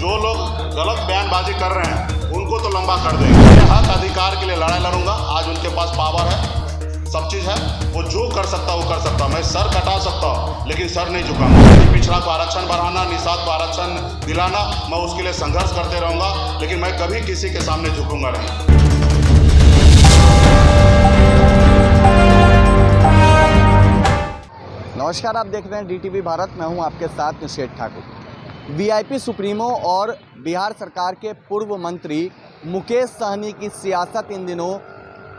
जो लोग गलत बयानबाजी कर रहे हैं उनको तो लंबा कर देंगे। मैं हक अधिकार के लिए लड़ाई लड़ूंगा। आज उनके पास पावर है, सब चीज़ है, वो जो कर सकता वो कर सकता। मैं सर कटा सकता हूँ लेकिन सर नहीं झुकाऊंगा। पिछड़ा को आरक्षण बढ़ाना, निषाद को आरक्षण दिलाना, मैं उसके लिए संघर्ष करते रहूंगा, लेकिन मैं कभी किसी के सामने झुकूंगा नहीं। नमस्कार, आप देख रहे हैं DTV भारत। मैं हूं आपके साथ निषेध ठाकुर। वीआईपी सुप्रीमो और बिहार सरकार के पूर्व मंत्री मुकेश सहनी की सियासत इन दिनों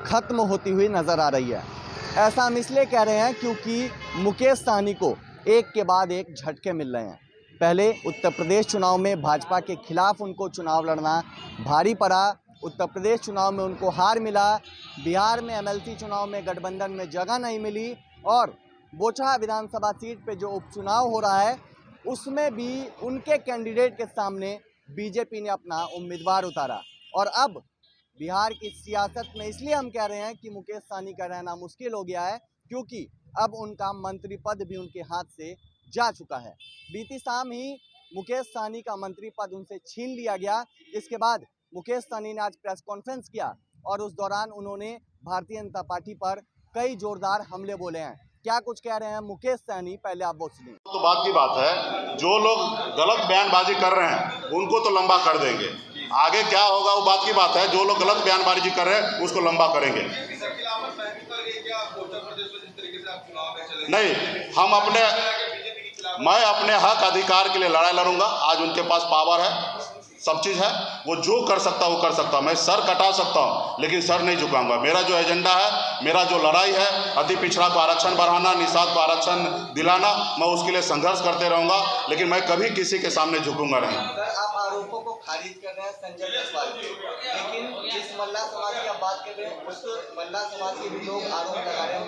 खत्म होती हुई नज़र आ रही है। ऐसा हम इसलिए कह रहे हैं क्योंकि मुकेश सहनी को एक के बाद एक झटके मिल रहे हैं। पहले उत्तर प्रदेश चुनाव में भाजपा के खिलाफ उनको चुनाव लड़ना भारी पड़ा। उत्तर प्रदेश चुनाव में उनको हार मिला। बिहार में MLC चुनाव में गठबंधन में जगह नहीं मिली और बोचहा विधानसभा सीट पे जो उपचुनाव हो रहा है उसमें भी उनके कैंडिडेट के सामने बीजेपी ने अपना उम्मीदवार उतारा। और अब बिहार की सियासत में इसलिए हम कह रहे हैं कि मुकेश सहनी का रहना मुश्किल हो गया है क्योंकि अब उनका मंत्री पद भी उनके हाथ से जा चुका है। बीती शाम ही मुकेश सहनी का मंत्री पद उनसे छीन लिया गया। इसके बाद मुकेश सहनी ने आज प्रेस कॉन्फ्रेंस किया और उस दौरान उन्होंने भारतीय जनता पार्टी पर कई जोरदार हमले बोले हैं। क्या कुछ कह रहे हैं मुकेश सहनी, पहले आप वो सुनिए। तो बात की बात है, जो लोग गलत बयानबाजी कर रहे हैं उनको तो लंबा कर देंगे। आगे क्या होगा वो बात की बात है। जो लोग गलत बयानबाजी कर रहे हैं उसको लंबा करेंगे। नहीं, मैं अपने हक अधिकार के लिए लड़ाई लड़ूंगा। आज उनके पास पावर है, सब चीज़ है, वो जो कर सकता वो कर सकता। मैं सर कटा सकता हूँ लेकिन सर नहीं झुकाऊंगा। मेरा जो एजेंडा है, मेरा जो लड़ाई है, अति पिछड़ा को आरक्षण बढ़ाना, निषाद को आरक्षण दिलाना, मैं उसके लिए संघर्ष करते रहूंगा, लेकिन मैं कभी किसी के सामने झुकूंगा नहीं। सर, आप आरोपों को खारिज कर रहे हैं संजय जायसवाल, लेकिन जिस मल्ला समाज की आप बात कर रहे हैं उस मल्ला समाज के भी लोग आरोप लगा रहे हैं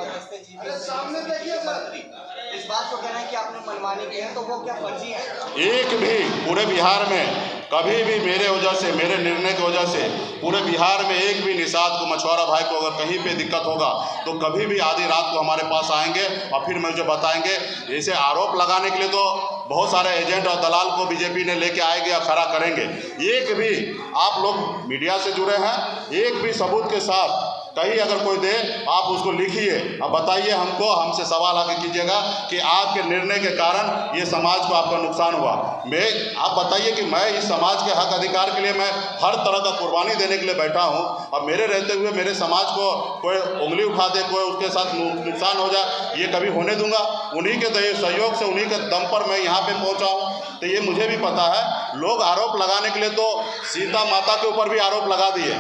मंत्री इस बात को कह रहे हैं कि आपने मनमानी की है, तो वो क्या फर्जी है? एक भी पूरे बिहार में कभी भी मेरे वजह से, मेरे निर्णय की वजह से पूरे बिहार में एक भी निषाद को, मछुआरा भाई को अगर कहीं पे दिक्कत होगा तो कभी भी आधी रात को हमारे पास आएंगे और फिर मुझे बताएंगे। ऐसे आरोप लगाने के लिए तो बहुत सारे एजेंट और दलाल को बीजेपी ने लेके आएंगे या खड़ा करेंगे। एक भी आप लोग मीडिया से जुड़े हैं, एक भी सबूत के साथ कहीं अगर कोई दे, आप उसको लिखिए और बताइए हमको, हमसे सवाल आके कीजिएगा कि आपके निर्णय के कारण ये समाज को आपका नुकसान हुआ। आप बताइए कि मैं इस समाज के हक अधिकार के लिए मैं हर तरह का कुर्बानी देने के लिए बैठा हूँ और मेरे रहते हुए मेरे समाज को कोई उंगली उठा दे, कोई उसके साथ नुकसान हो जाए, ये कभी होने दूंगा? उन्हीं के सहयोग से, उन्हीं के दम पर मैं यहाँ पे पहुँचा हूँ। तो ये मुझे भी पता है। लोग आरोप लगाने के लिए तो सीता माता के ऊपर भी आरोप लगा दिए,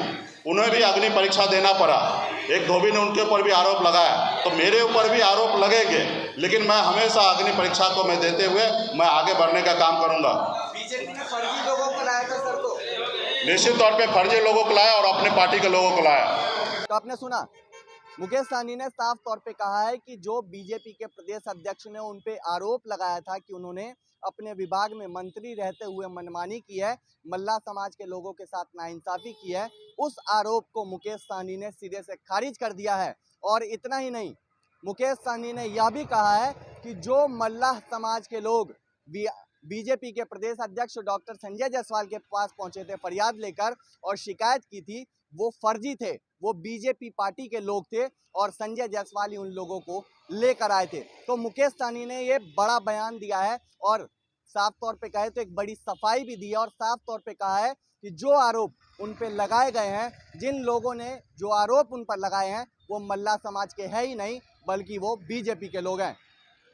उन्हें भी अग्नि परीक्षा देना पड़ा। एक धोबी ने उनके ऊपर भी आरोप लगाया, तो मेरे ऊपर भी आरोप लगेंगे, लेकिन मैं हमेशा अग्नि परीक्षा को मैं देते हुए मैं आगे बढ़ने का काम करूंगा। बीजेपी ने फर्जी लोगों को लाया था सर, तो निश्चित तौर पे फर्जी लोगों को लाया और अपने पार्टी के लोगों को लाया। तो आपने सुना, मुकेश सहनी ने साफ तौर पे कहा है कि जो बीजेपी के प्रदेश अध्यक्ष ने उन पे आरोप लगाया था कि उन्होंने अपने विभाग में मंत्री रहते हुए मनमानी की है, मल्ला समाज के लोगों के साथ नाइंसाफी की है, उस आरोप को मुकेश सहनी ने सिरे से खारिज कर दिया है। और इतना ही नहीं, मुकेश सहनी ने यह भी कहा है कि जो मल्ला समाज के लोग बीजेपी के प्रदेश अध्यक्ष डॉक्टर संजय जायसवाल के पास पहुंचे थे फरियाद लेकर और शिकायत की थी, वो फर्जी थे, वो बीजेपी पार्टी के लोग थे और संजय जायसवाल ही उन लोगों को लेकर आए थे। तो मुकेश सहनी ने ये बड़ा बयान दिया है और साफ तौर पे कहे तो एक बड़ी सफाई भी दी है और साफ तौर पे कहा है कि जो आरोप उन पे लगाए गए हैं, जिन लोगों ने जो आरोप उन पर लगाए हैं, वो मल्ला समाज के है ही नहीं बल्कि वो बीजेपी के लोग हैं।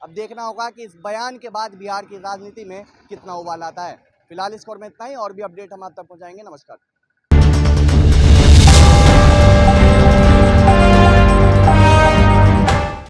अब देखना होगा कि इस बयान के बाद बिहार की राजनीति में कितना उबाल आता है। फिलहाल इस खबर में इतना ही, और भी अपडेट हम आप तक पहुंचाएंगे। नमस्कार।